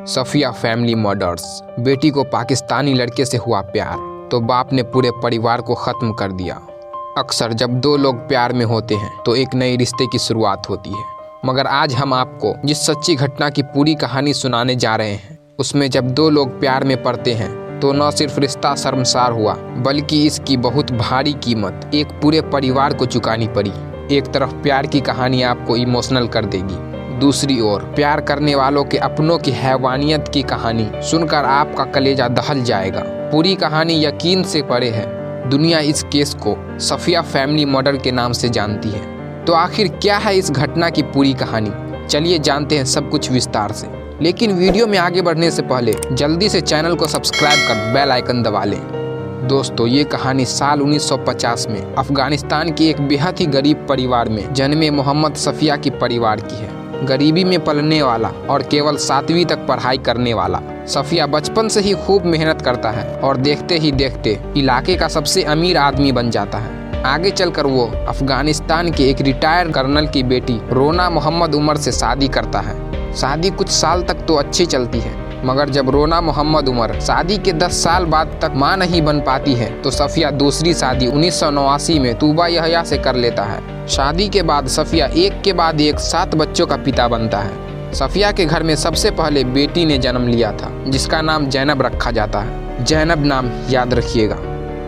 Safia family murders. बेटी को पाकिस्तानी लड़के से हुआ प्यार तो बाप ने पूरे परिवार को ख़त्म कर दिया। अक्सर जब दो लोग प्यार में होते हैं तो एक नए रिश्ते की शुरुआत होती है, मगर आज हम आपको जिस सच्ची घटना की पूरी कहानी सुनाने जा रहे हैं उसमें जब दो लोग प्यार में पड़ते हैं तो न सिर्फ रिश्ता शर्मसार हुआ बल्कि इसकी बहुत भारी कीमत एक पूरे परिवार को चुकानी पड़ी। एक तरफ प्यार की कहानी आपको इमोशनल कर देगी, दूसरी ओर प्यार करने वालों के अपनों की हैवानियत की कहानी सुनकर आपका कलेजा दहल जाएगा। पूरी कहानी यकीन से परे है। दुनिया इस केस को सफिया फैमिली मर्डर के नाम से जानती है। तो आखिर क्या है इस घटना की पूरी कहानी, चलिए जानते हैं सब कुछ विस्तार से। लेकिन वीडियो में आगे बढ़ने से पहले जल्दी से चैनल को सब्सक्राइब कर बेल आइकन दबा लें। दोस्तों, ये कहानी साल 1950 में अफगानिस्तान के एक बेहद ही गरीब परिवार में जन्मे मोहम्मद सफिया की परिवार की है। गरीबी में पलने वाला और केवल 7वीं तक पढ़ाई करने वाला सफिया बचपन से ही खूब मेहनत करता है और देखते ही देखते इलाके का सबसे अमीर आदमी बन जाता है। आगे चलकर वो अफगानिस्तान के एक रिटायर्ड कर्नल की बेटी रोना मोहम्मद उमर से शादी करता है। शादी कुछ साल तक तो अच्छी चलती है, मगर जब रोना मोहम्मद उमर शादी के 10 साल बाद तक मां नहीं बन पाती है तो सफिया दूसरी शादी 1989 में तूबा यहया से कर लेता है। शादी के बाद सफिया एक के बाद एक 7 बच्चों का पिता बनता है। सफिया के घर में सबसे पहले बेटी ने जन्म लिया था जिसका नाम जैनब रखा जाता है। जैनब नाम याद रखिएगा।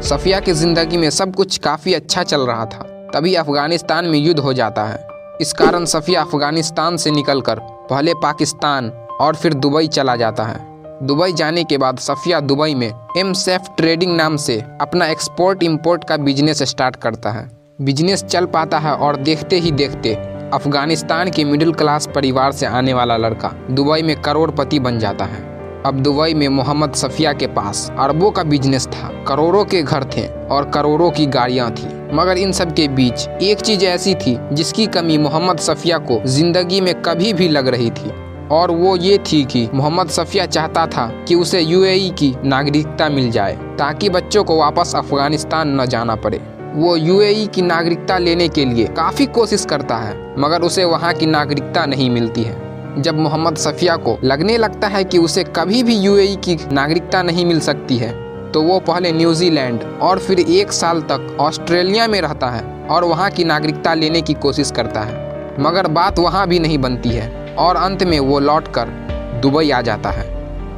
सफिया की जिंदगी में सब कुछ काफ़ी अच्छा चल रहा था, तभी अफगानिस्तान में युद्ध हो जाता है। इस कारण सफिया अफगानिस्तान से निकलकर पहले पाकिस्तान और फिर दुबई चला जाता है। दुबई जाने के बाद सफिया दुबई में एम-सेफ ट्रेडिंग नाम से अपना एक्सपोर्ट इंपोर्ट का बिजनेस स्टार्ट करता है। बिजनेस चल पाता है और देखते ही देखते अफगानिस्तान के मिडिल क्लास परिवार से आने वाला लड़का दुबई में करोड़पति बन जाता है। अब दुबई में मोहम्मद सफिया के पास अरबों का बिजनेस था, करोड़ों के घर थे और करोड़ों की गाड़ियां थी। मगर इन सब के बीच एक चीज ऐसी थी जिसकी कमी मोहम्मद सफिया को जिंदगी में कभी भी लग रही थी, और वो ये थी कि मोहम्मद सफिया चाहता था कि उसे यूएई की नागरिकता मिल जाए ताकि बच्चों को वापस अफगानिस्तान न जाना पड़े। वो यूएई की नागरिकता लेने के लिए काफ़ी कोशिश करता है, मगर उसे वहाँ की नागरिकता नहीं मिलती है। जब मोहम्मद सफिया को लगने लगता है कि उसे कभी भी यूएई की नागरिकता नहीं मिल सकती है तो वो पहले न्यूजीलैंड और फिर 1 साल तक ऑस्ट्रेलिया में रहता है और वहाँ की नागरिकता लेने की कोशिश करता है, मगर बात वहाँ भी नहीं बनती है और अंत में वो लौटकर दुबई आ जाता है।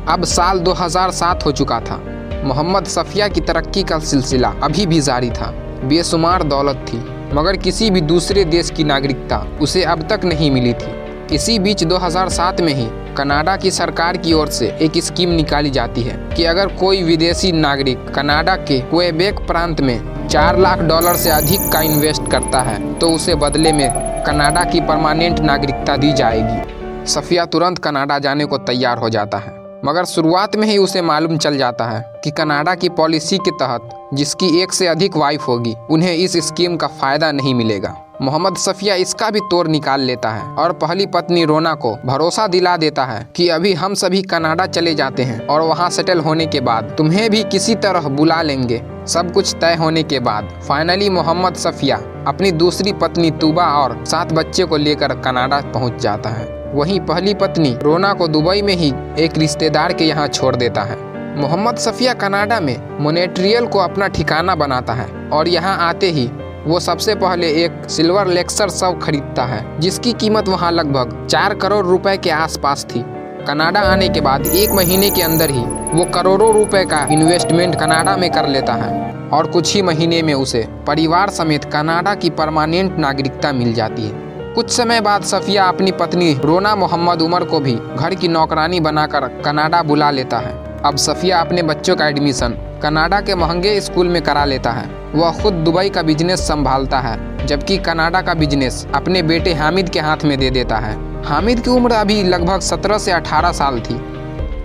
अब साल 2007 हो चुका था। मोहम्मद सफिया की तरक्की का सिलसिला अभी भी जारी था। बेशुमार दौलत थी, मगर किसी भी दूसरे देश की नागरिकता उसे अब तक नहीं मिली थी। इसी बीच 2007 में ही कनाडा की सरकार की ओर से एक स्कीम निकाली जाती है कि अगर कोई विदेशी नागरिक कनाडा के क्वेबेक प्रांत में $4 लाख से अधिक का इन्वेस्ट करता है तो उसे बदले में कनाडा की परमानेंट नागरिकता दी जाएगी। सफिया तुरंत कनाडा जाने को तैयार हो जाता है, मगर शुरुआत में ही उसे मालूम चल जाता है कि कनाडा की पॉलिसी के तहत जिसकी 1 से अधिक वाइफ होगी उन्हें इस स्कीम का फायदा नहीं मिलेगा। मोहम्मद सफिया इसका भी तोड़ निकाल लेता है और पहली पत्नी रोना को भरोसा दिला देता है कि अभी हम सभी कनाडा चले जाते हैं और वहां सेटल होने के बाद तुम्हें भी किसी तरह बुला लेंगे। सब कुछ तय होने के बाद फाइनली मोहम्मद सफिया अपनी दूसरी पत्नी तूबा और 7 बच्चे को लेकर कनाडा पहुंच जाता है। वहीं पहली पत्नी रोना को दुबई में ही एक रिश्तेदार के यहाँ छोड़ देता है। मोहम्मद सफिया कनाडा में मॉन्ट्रियल को अपना ठिकाना बनाता है और यहाँ आते ही वो सबसे पहले एक सिल्वर लेक्सर शव खरीदता है जिसकी कीमत वहाँ लगभग 4 करोड़ रुपए के आसपास थी। कनाडा आने के बाद 1 महीने के अंदर ही वो करोड़ों रुपए का इन्वेस्टमेंट कनाडा में कर लेता है और कुछ ही महीने में उसे परिवार समेत कनाडा की परमानेंट नागरिकता मिल जाती है। कुछ समय बाद सफिया अपनी पत्नी रोना मोहम्मद उमर को भी घर की नौकरानी बनाकर कनाडा बुला लेता है। अब सफिया अपने बच्चों का एडमिशन कनाडा के महंगे स्कूल में करा लेता है। वह खुद दुबई का बिजनेस संभालता है, जबकि कनाडा का बिजनेस अपने बेटे हामिद के हाथ में दे देता है। हामिद की उम्र अभी लगभग 17 से 18 साल थी।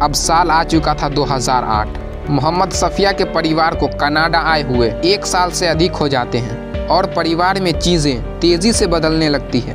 अब साल आ चुका था 2008। मोहम्मद सफिया के परिवार को कनाडा आए हुए 1 साल से अधिक हो जाते हैं और परिवार में चीज़ें तेज़ी से बदलने लगती है।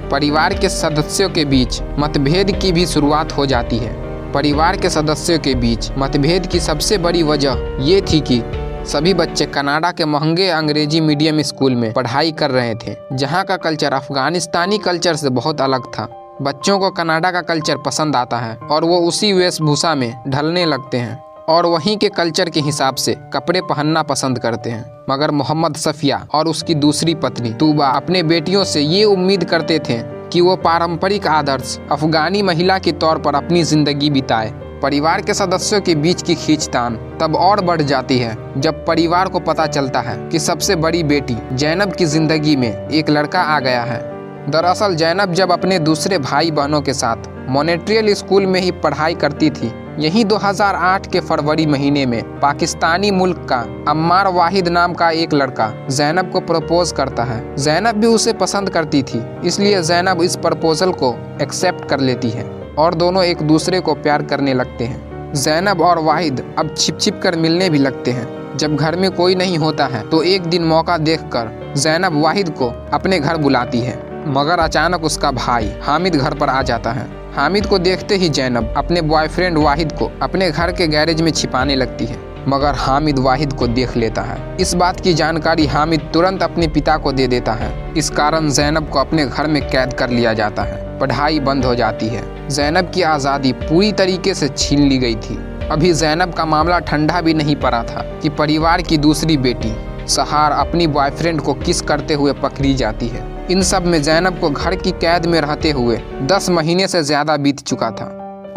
परिवार के सदस्यों के बीच मतभेद की भी शुरुआत हो जाती है। परिवार के सदस्यों के बीच मतभेद की सबसे बड़ी वजह ये थी कि सभी बच्चे कनाडा के महंगे अंग्रेजी मीडियम स्कूल में पढ़ाई कर रहे थे, जहाँ का कल्चर अफगानिस्तानी कल्चर से बहुत अलग था। बच्चों को कनाडा का कल्चर पसंद आता है और वो उसी वेशभूषा में ढलने लगते हैं और वहीं के कल्चर के हिसाब से कपड़े पहनना पसंद करते हैं। मगर मोहम्मद सफिया और उसकी दूसरी पत्नी तूबा अपने बेटियों से ये उम्मीद करते थे कि वो पारंपरिक आदर्श अफगानी महिला के तौर पर अपनी जिंदगी बिताए। परिवार के सदस्यों के बीच की खींचतान तब और बढ़ जाती है जब परिवार को पता चलता है कि सबसे बड़ी बेटी जैनब की जिंदगी में एक लड़का आ गया है। दरअसल जैनब जब अपने दूसरे भाई बहनों के साथ मॉन्ट्रियल स्कूल में ही पढ़ाई करती थी, यही 2008 के फरवरी महीने में पाकिस्तानी मुल्क का अम्मार वाहिद नाम का एक लड़का जैनब को प्रपोज करता है। जैनब भी उसे पसंद करती थी, इसलिए जैनब इस प्रपोजल को एक्सेप्ट कर लेती है और दोनों एक दूसरे को प्यार करने लगते हैं। जैनब और वाहिद अब छिप छिप कर मिलने भी लगते हैं। जब घर में कोई नहीं होता है तो एक दिन मौका देखकर जैनब वाहिद को अपने घर बुलाती है, मगर अचानक उसका भाई हामिद घर पर आ जाता है। हामिद को देखते ही जैनब अपने बॉयफ्रेंड वाहिद को अपने घर के गैरेज में छिपाने लगती है, मगर हामिद वाहिद को देख लेता है। इस बात की जानकारी हामिद तुरंत अपने पिता को दे देता है। इस कारण जैनब को अपने घर में कैद कर लिया जाता है। पढ़ाई बंद हो जाती है। जैनब की आज़ादी पूरी तरीके से छीन ली गई थी। अभी जैनब का मामला ठंडा भी नहीं पड़ा था कि परिवार की दूसरी बेटी सहार अपनी बॉयफ्रेंड को किस करते हुए पकड़ी जाती है। इन सब में जैनब को घर की कैद में रहते हुए 10 महीने से ज़्यादा बीत चुका था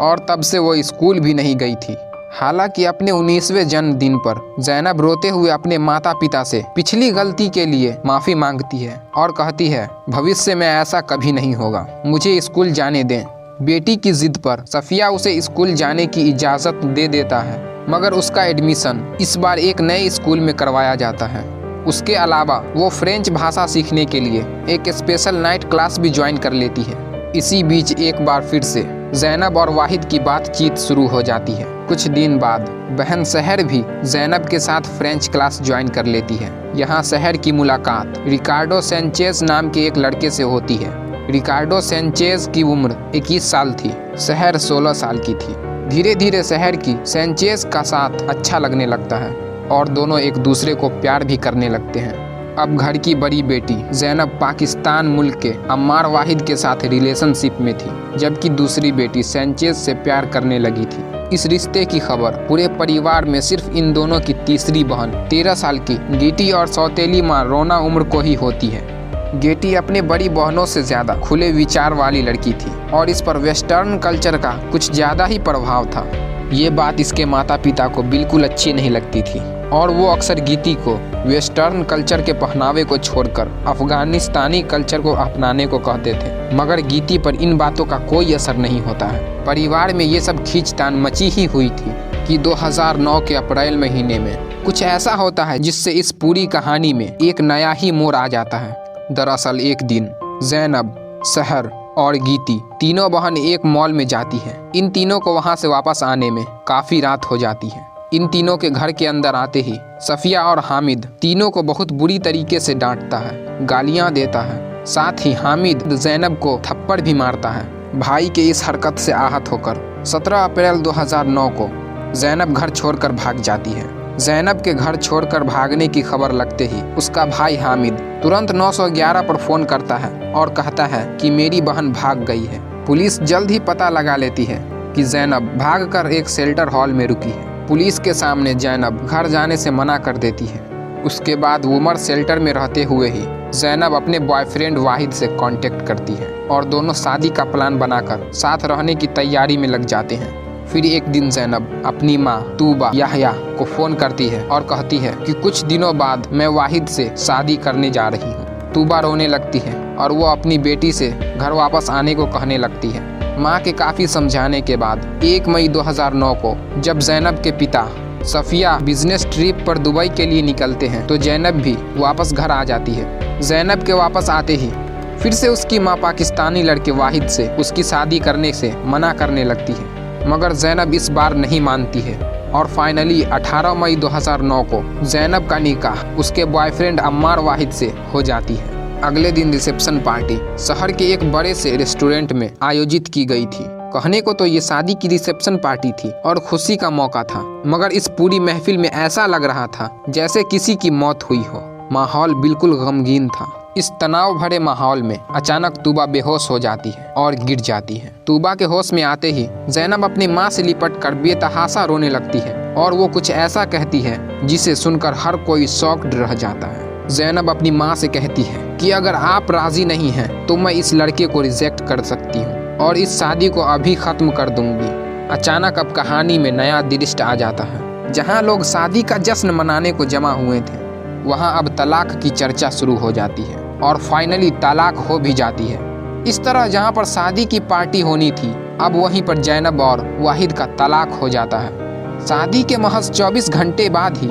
और तब से वो स्कूल भी नहीं गई थी। हालांकि अपने 19वें जन्मदिन पर जैनब रोते हुए अपने माता पिता से पिछली गलती के लिए माफ़ी मांगती है और कहती है, भविष्य में ऐसा कभी नहीं होगा, मुझे स्कूल जाने दें। बेटी की जिद पर सफिया उसे स्कूल जाने की इजाज़त दे देता है, मगर उसका एडमिशन इस बार एक नए स्कूल में करवाया जाता है। उसके अलावा वो फ्रेंच भाषा सीखने के लिए एक स्पेशल नाइट क्लास भी ज्वाइन कर लेती है। इसी बीच एक बार फिर से जैनब और वाहिद की बातचीत शुरू हो जाती है। कुछ दिन बाद बहन सहर भी जैनब के साथ फ्रेंच क्लास ज्वाइन कर लेती है। यहाँ सहर की मुलाकात रिकार्डो सेंचेज नाम के एक लड़के से होती है। रिकार्डो सेंचेज की उम्र 21 साल थी, सहर 16 साल की थी। धीरे धीरे सहर की सेंचेज का साथ अच्छा लगने लगता है और दोनों एक दूसरे को प्यार भी करने लगते हैं। अब घर की बड़ी बेटी जैनब पाकिस्तान मुल्क के अम्मार वाहिद के साथ रिलेशनशिप में थी, जबकि दूसरी बेटी सेंचेज से प्यार करने लगी थी। इस रिश्ते की खबर पूरे परिवार में सिर्फ इन दोनों की तीसरी बहन 13 साल की गेटी और सौतेली माँ रोना उम्र को ही होती है। गेटी अपने बड़ी बहनों से ज़्यादा खुले विचार वाली लड़की थी और इस पर वेस्टर्न कल्चर का कुछ ज़्यादा ही प्रभाव था। ये बात इसके माता पिता को बिल्कुल अच्छी नहीं लगती थी और वो अक्सर गीती को वेस्टर्न कल्चर के पहनावे को छोड़कर अफगानिस्तानी कल्चर को अपनाने को कहते थे, मगर गीती पर इन बातों का कोई असर नहीं होता है। परिवार में ये सब खींचतान मची ही हुई थी कि 2009 के अप्रैल महीने में कुछ ऐसा होता है जिससे इस पूरी कहानी में एक नया ही मोड़ आ जाता है। दरअसल एक दिन जैनब, सहर और गीती तीनों बहन एक मॉल में जाती हैं। इन तीनों को वहां से वापस आने में काफ़ी रात हो जाती है। इन तीनों के घर के अंदर आते ही सफिया और हामिद तीनों को बहुत बुरी तरीके से डांटता है, गालियां देता है। साथ ही हामिद जैनब को थप्पड़ भी मारता है। भाई के इस हरकत से आहत होकर 17 अप्रैल 2009 को जैनब घर छोड़कर भाग जाती है। जैनब के घर छोड़कर भागने की खबर लगते ही उसका भाई हामिद तुरंत 911 पर फ़ोन करता है और कहता है कि मेरी बहन भाग गई है। पुलिस जल्द ही पता लगा लेती है कि जैनब भागकर एक शेल्टर हॉल में रुकी है। पुलिस के सामने जैनब घर जाने से मना कर देती है। उसके बाद वुमर शेल्टर में रहते हुए ही जैनब अपने बॉयफ्रेंड वाहिद से कांटेक्ट करती है और दोनों शादी का प्लान बनाकर साथ रहने की तैयारी में लग जाते हैं। फिर एक दिन जैनब अपनी माँ तूबा याहया को फ़ोन करती है और कहती है कि कुछ दिनों बाद मैं वाहिद से शादी करने जा रही हूँ। तूबा रोने लगती है और वो अपनी बेटी से घर वापस आने को कहने लगती है। माँ के काफ़ी समझाने के बाद 1 मई 2009 को जब जैनब के पिता सफिया बिजनेस ट्रिप पर दुबई के लिए निकलते हैं तो जैनब भी वापस घर आ जाती है। जैनब के वापस आते ही फिर से उसकी माँ पाकिस्तानी लड़के वाहिद से उसकी शादी करने से मना करने लगती है, मगर जैनब इस बार नहीं मानती है और फाइनली 18 मई 2009 को जैनब का निकाह उसके बॉयफ्रेंड अम्मार वाहिद से हो जाती है। अगले दिन रिसेप्शन पार्टी शहर के एक बड़े से रेस्टोरेंट में आयोजित की गई थी। कहने को तो ये शादी की रिसेप्शन पार्टी थी और खुशी का मौका था, मगर इस पूरी महफिल में ऐसा लग रहा था जैसे किसी की मौत हुई हो। माहौल बिल्कुल गमगीन था। इस तनाव भरे माहौल में अचानक तूबा बेहोश हो जाती है और गिर जाती है। तूबा के होश में आते ही ज़ैनब अपनी माँ से लिपट कर बेतहाशा रोने लगती है और वो कुछ ऐसा कहती है जिसे सुनकर हर कोई शॉक्ड रह जाता है। ज़ैनब अपनी माँ से कहती है कि अगर आप राजी नहीं हैं तो मैं इस लड़के को रिजेक्ट कर सकती हूँ और इस शादी को अभी ख़त्म कर दूंगी। अचानक अब कहानी में नया दृश्य आ जाता है। जहाँ लोग शादी का जश्न मनाने को जमा हुए थे वहाँ अब तलाक की चर्चा शुरू हो जाती है और फाइनली तलाक हो भी जाती है। इस तरह जहाँ पर शादी की पार्टी होनी थी अब वहीं पर ज़ैनब और वाहिद का तलाक हो जाता है। शादी के महज 24 घंटे बाद ही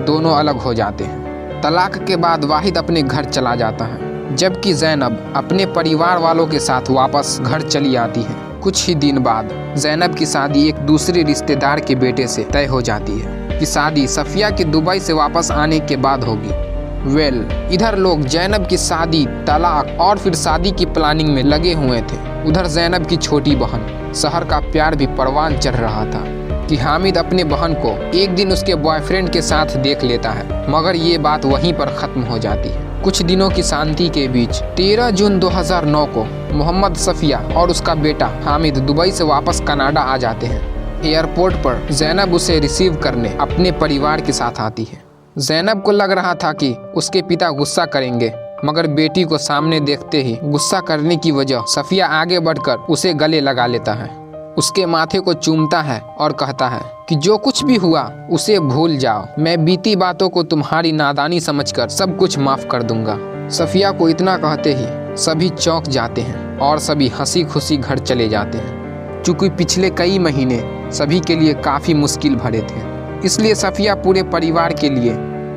दोनों अलग हो जाते हैं। तलाक के बाद वाहिद अपने घर चला जाता है जबकि ज़ैनब अपने परिवार वालों के साथ वापस घर चली आती है। कुछ ही दिन बाद ज़ैनब की शादी एक दूसरे रिश्तेदार के बेटे से तय हो जाती है कि शादी सफिया के दुबई से वापस आने के बाद होगी। इधर लोग ज़ैनब की शादी, तलाक और फिर शादी की प्लानिंग में लगे हुए थे। उधर ज़ैनब की छोटी बहन शहर का प्यार भी परवान चढ़ रहा था कि हामिद अपने बहन को एक दिन उसके बॉयफ्रेंड के साथ देख लेता है, मगर ये बात वहीं पर ख़त्म हो जाती है। कुछ दिनों की शांति के बीच 13 जून 2009 को मोहम्मद सफिया और उसका बेटा हामिद दुबई से वापस कनाडा आ जाते हैं। एयरपोर्ट पर ज़ैनब उसे रिसीव करने अपने परिवार के साथ आती है। ज़ैनब को लग रहा था कि उसके पिता गुस्सा करेंगे, मगर बेटी को सामने देखते ही गुस्सा करने की वजह सफिया आगे बढ़कर उसे गले लगा लेता है, उसके माथे को चूमता है और कहता है कि जो कुछ भी हुआ उसे भूल जाओ, मैं बीती बातों को तुम्हारी नादानी समझकर सब कुछ माफ़ कर दूंगा। सफिया को इतना कहते ही सभी चौंक जाते हैं और सभी हंसी खुशी घर चले जाते हैं। चूँकि पिछले कई महीने सभी के लिए काफ़ी मुश्किल भरे थे, इसलिए सफिया पूरे परिवार के लिए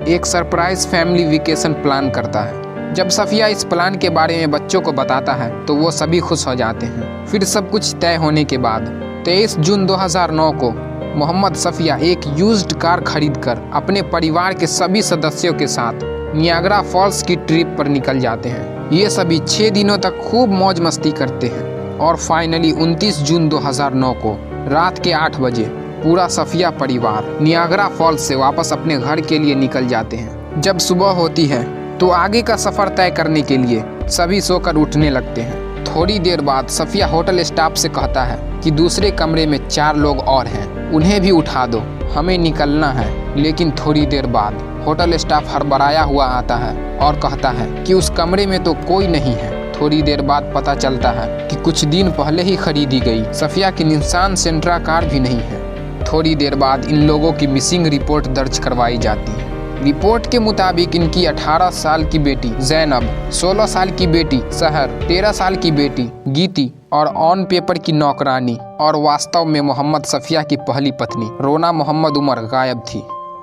एक सरप्राइज फैमिली वेकेशन प्लान करता है। जब सफिया इस प्लान के बारे में बच्चों को बताता है तो वो सभी खुश हो जाते हैं। फिर सब कुछ तय होने के बाद 23 जून 2009 को मोहम्मद सफिया एक यूज्ड कार खरीदकर अपने परिवार के सभी सदस्यों के साथ नियाग्रा फॉल्स की ट्रिप पर निकल जाते हैं। ये सभी 6 दिनों तक खूब मौज मस्ती करते हैं और फाइनली 29 जून 2009 को रात के 8 बजे पूरा सफिया परिवार नियाग्रा फॉल्स से वापस अपने घर के लिए निकल जाते हैं। जब सुबह होती है तो आगे का सफ़र तय करने के लिए सभी सोकर उठने लगते हैं। थोड़ी देर बाद सफिया होटल स्टाफ से कहता है कि दूसरे कमरे में 4 लोग और हैं, उन्हें भी उठा दो, हमें निकलना है। लेकिन थोड़ी देर बाद होटल स्टाफ हड़बड़ाया हुआ आता है और कहता है कि उस कमरे में तो कोई नहीं है। थोड़ी देर बाद पता चलता है कि कुछ दिन पहले ही खरीदी गई सफिया की निसान सेंट्रा कार भी नहीं है। थोड़ी देर बाद इन लोगों की मिसिंग रिपोर्ट दर्ज करवाई जाती है। रिपोर्ट के मुताबिक इनकी 18 साल की बेटी ज़ैनब, 16 साल की बेटी सहर, 13 साल की बेटी गीती और ऑन पेपर की नौकरानी और वास्तव में मोहम्मद सफिया की पहली पत्नी रोना मोहम्मद उमर गायब थी।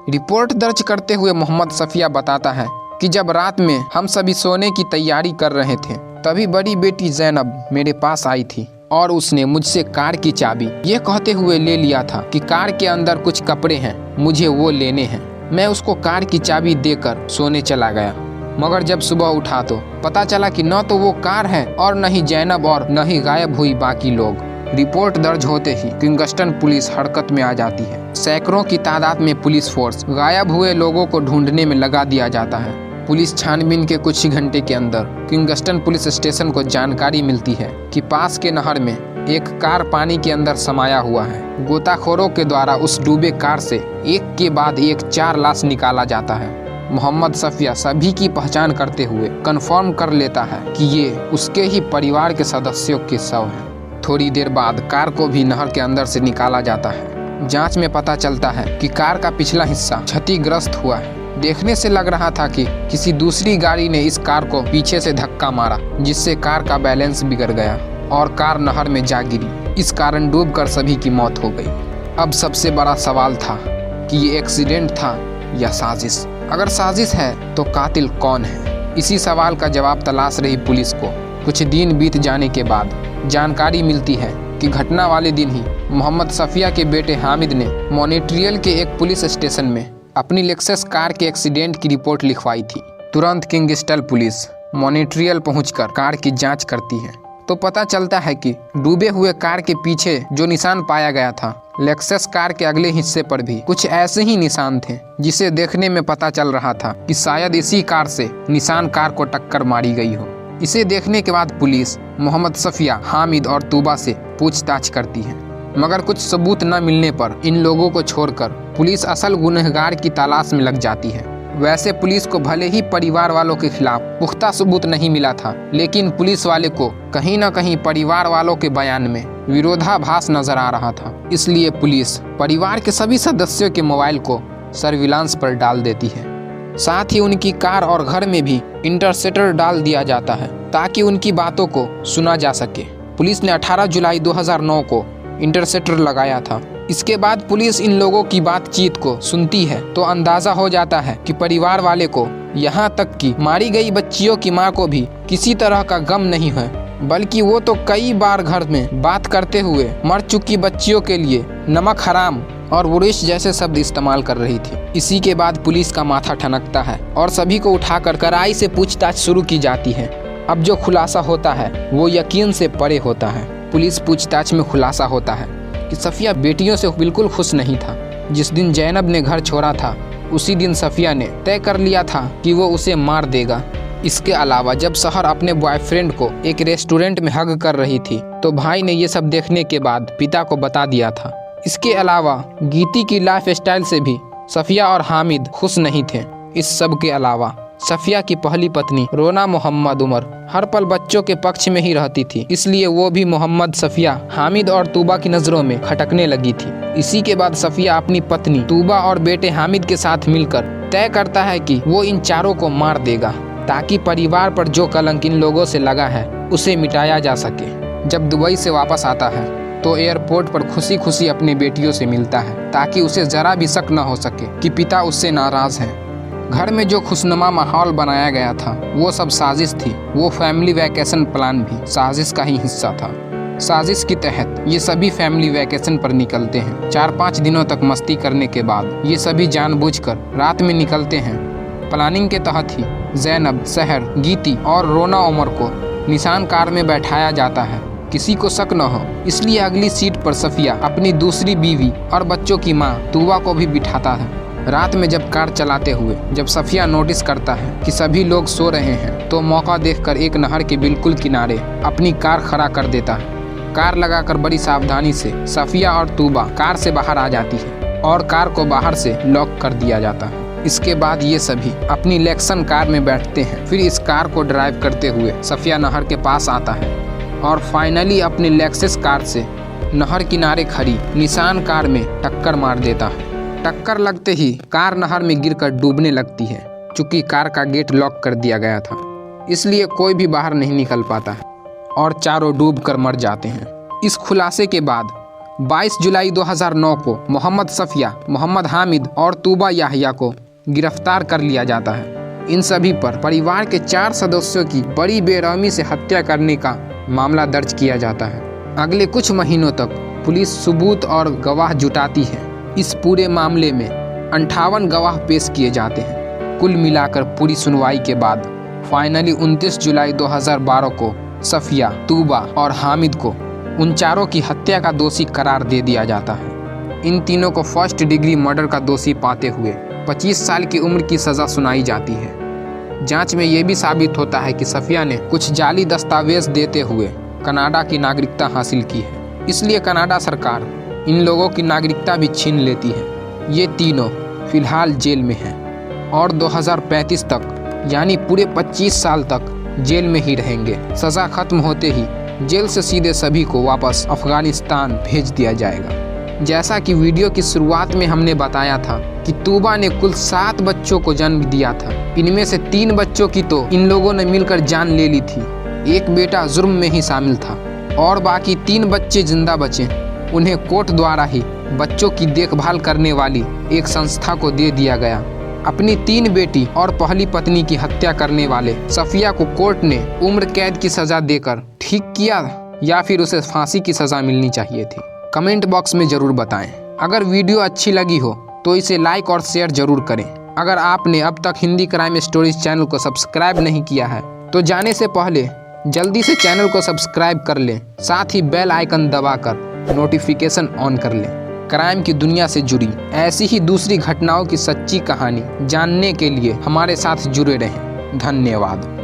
रिपोर्ट दर्ज करते हुए मोहम्मद सफिया बताता है कि जब रात में हम सभी सोने की तैयारी कर रहे थे तभी बड़ी बेटी ज़ैनब मेरे पास आई थी और उसने मुझसे कार की चाबी ये कहते हुए ले लिया था कि कार के अंदर कुछ कपड़े हैं, मुझे वो लेने हैं। मैं उसको कार की चाबी देकर सोने चला गया, मगर जब सुबह उठा तो पता चला कि न तो वो कार है और न ही ज़ैनब और न ही गायब हुई बाकी लोग। रिपोर्ट दर्ज होते ही किंगस्टन पुलिस हरकत में आ जाती है। सैकड़ों की तादाद में पुलिस फोर्स गायब हुए लोगों को ढूंढने में लगा दिया जाता है। पुलिस छानबीन के कुछ ही घंटे के अंदर किंगस्टन पुलिस स्टेशन को जानकारी मिलती है कि पास के नहर में एक कार पानी के अंदर समाया हुआ है। गोताखोरों के द्वारा उस डूबे कार से एक के बाद एक 4 लाश निकाला जाता है। मोहम्मद सफिया सभी की पहचान करते हुए कंफर्म कर लेता है कि ये उसके ही परिवार के सदस्यों के शव हैं। थोड़ी देर बाद कार को भी नहर के अंदर से निकाला जाता है। जांच में पता चलता है कि कार का पिछला हिस्सा क्षतिग्रस्त हुआ है। देखने से लग रहा था कि किसी दूसरी गाड़ी ने इस कार को पीछे से धक्का मारा, जिससे कार का बैलेंस बिगड़ गया और कार नहर में जा गिरी। इस कारण डूबकर सभी की मौत हो गई। अब सबसे बड़ा सवाल था कि ये एक्सीडेंट था या साजिश। अगर साजिश है तो कातिल कौन है? इसी सवाल का जवाब तलाश रही पुलिस को कुछ दिन बीत जाने के बाद जानकारी मिलती है कि घटना वाले दिन ही मोहम्मद सफिया के बेटे हामिद ने मॉनिट्रियल के एक पुलिस स्टेशन में अपनी लेक्सस कार के एक्सीडेंट की रिपोर्ट लिखवाई थी। तुरंत किंगस्टन पुलिस मॉनिट्रियल पहुंचकर कार की जांच करती है तो पता चलता है कि डूबे हुए कार के पीछे जो निशान पाया गया था, लेक्सस कार के अगले हिस्से पर भी कुछ ऐसे ही निशान थे, जिसे देखने में पता चल रहा था कि शायद इसी कार से निशान कार को टक्कर मारी गई हो। इसे देखने के बाद पुलिस मोहम्मद सफिया, हामिद और तूबा से पूछताछ करती है, मगर कुछ सबूत न मिलने पर इन लोगों को छोड़कर पुलिस असल गुनहगार की तलाश में लग जाती है। वैसे पुलिस को भले ही परिवार वालों के खिलाफ पुख्ता सबूत नहीं मिला था, लेकिन पुलिस वाले को कहीं न कहीं परिवार वालों के बयान में विरोधाभास नजर आ रहा था। इसलिए पुलिस परिवार के सभी सदस्यों के मोबाइल को सर्विलांस पर डाल देती है। साथ ही उनकी कार और घर में भी इंटरसेप्टर डाल दिया जाता है ताकि उनकी बातों को सुना जा सके। पुलिस ने 18 जुलाई 2009 को इंटरसेप्टर लगाया था। इसके बाद पुलिस इन लोगों की बातचीत को सुनती है तो अंदाजा हो जाता है कि परिवार वाले को यहाँ तक कि मारी गई बच्चियों की मां को भी किसी तरह का गम नहीं है, बल्कि वो तो कई बार घर में बात करते हुए मर चुकी बच्चियों के लिए नमक हराम और वुरिश जैसे शब्द इस्तेमाल कर रही थी। इसी के बाद पुलिस का माथा ठनकता है और सभी को उठाकर कड़ाई से पूछताछ शुरू की जाती है। अब जो खुलासा होता है वो यकीन से परे होता है। पुलिस पूछताछ में खुलासा होता है कि सफिया बेटियों से बिल्कुल खुश नहीं था। जिस दिन जैनब ने घर छोड़ा था उसी दिन सफिया ने तय कर लिया था कि वो उसे मार देगा। इसके अलावा जब सहर अपने बॉयफ्रेंड को एक रेस्टोरेंट में हग कर रही थी तो भाई ने ये सब देखने के बाद पिता को बता दिया था। इसके अलावा गीती की लाइफ स्टाइल से भी सफिया और हामिद खुश नहीं थे। इस सब के अलावा सफिया की पहली पत्नी रोना मोहम्मद उमर हर पल बच्चों के पक्ष में ही रहती थी, इसलिए वो भी मोहम्मद, सफिया, हामिद और तूबा की नज़रों में खटकने लगी थी। इसी के बाद सफिया अपनी पत्नी तूबा और बेटे हामिद के साथ मिलकर तय करता है कि वो इन चारों को मार देगा ताकि परिवार पर जो कलंक इन लोगों से लगा है उसे मिटाया जा सके। जब दुबई से वापस आता है तो एयरपोर्ट पर खुशी खुशी अपनी बेटियों से मिलता है ताकि उसे जरा भी शक न हो सके कि पिता उससे नाराज हैं। घर में जो खुशनुमा माहौल बनाया गया था वो सब साजिश थी। वो फैमिली वैकेशन प्लान भी साजिश का ही हिस्सा था। साजिश के तहत ये सभी फैमिली वैकेशन पर निकलते हैं। 4-5 दिनों तक मस्ती करने के बाद ये सभी जानबूझकर रात में निकलते हैं। प्लानिंग के तहत ही जैनब, सहर, गीती और रोना उमर को निशान कार में बैठाया जाता है, किसी को शक न हो इसलिए अगली सीट पर सफिया अपनी दूसरी बीवी और बच्चों की मां तूबा को भी बिठाता है। रात में जब कार चलाते हुए जब सफिया नोटिस करता है कि सभी लोग सो रहे हैं तो मौका देखकर एक नहर के बिल्कुल किनारे अपनी कार खड़ा कर देता है। कार लगाकर बड़ी सावधानी से सफिया और तूबा कार से बाहर आ जाती है और कार को बाहर से लॉक कर दिया जाता है। इसके बाद ये सभी अपनी लेक्सन कार में बैठते हैं। फिर इस कार को ड्राइव करते हुए सफिया नहर के पास आता है और फाइनली अपनी लेक्सस कार से नहर किनारे खड़ी निशान कार में टक्कर मार देता है। टक्कर लगते ही कार नहर में गिरकर डूबने लगती है। चूंकि कार का गेट लॉक कर दिया गया था इसलिए कोई भी बाहर नहीं निकल पाता है और चारों डूबकर मर जाते हैं। इस खुलासे के बाद 22 जुलाई 2009 को मोहम्मद सफिया, मोहम्मद हामिद और तूबा याहिया को गिरफ्तार कर लिया जाता है। इन सभी पर परिवार के 4 सदस्यों की बड़ी बेरहमी से हत्या करने का मामला दर्ज किया जाता है। अगले कुछ महीनों तक पुलिस सबूत और गवाह जुटाती है। इस पूरे मामले में 58 गवाह पेश किए जाते हैं। कुल मिलाकर पूरी सुनवाई के बाद फाइनली 29 जुलाई 2012 को सफिया, तूबा और हामिद को उन चारों की हत्या का दोषी करार दे दिया जाता है। इन तीनों को फर्स्ट डिग्री मर्डर का दोषी पाते हुए 25 साल की उम्र की सज़ा सुनाई जाती है। जांच में ये भी साबित होता है कि सफिया ने कुछ जाली दस्तावेज देते हुए कनाडा की नागरिकता हासिल की है, इसलिए कनाडा सरकार इन लोगों की नागरिकता भी छीन लेती है। ये तीनों फिलहाल जेल में हैं और 2035 तक यानी पूरे 25 साल तक जेल में ही रहेंगे। सज़ा खत्म होते ही जेल से सीधे सभी को वापस अफगानिस्तान भेज दिया जाएगा। जैसा कि वीडियो की शुरुआत में हमने बताया था कि तूबा ने कुल 7 बच्चों को जन्म दिया था। इनमें से 3 बच्चों की तो इन लोगों ने मिलकर जान ले ली थी। एक बेटा जुर्म में ही शामिल था और बाकी 3 बच्चे जिंदा बचे। उन्हें कोर्ट द्वारा ही बच्चों की देखभाल करने वाली एक संस्था को दे दिया गया। अपनी 3 बेटी और पहली पत्नी की हत्या करने वाले सफिया को कोर्ट ने उम्र कैद की सज़ा देकर ठीक किया या फिर उसे फांसी की सज़ा मिलनी चाहिए थी। कमेंट बॉक्स में ज़रूर बताएं। अगर वीडियो अच्छी लगी हो तो इसे लाइक और शेयर ज़रूर करें। अगर आपने अब तक हिंदी क्राइम स्टोरीज चैनल को सब्सक्राइब नहीं किया है तो जाने से पहले जल्दी से चैनल को सब्सक्राइब कर लें, साथ ही बेल आइकन दबाकर नोटिफिकेशन ऑन कर लें। क्राइम की दुनिया से जुड़ी ऐसी ही दूसरी घटनाओं की सच्ची कहानी जानने के लिए हमारे साथ जुड़े रहें। धन्यवाद।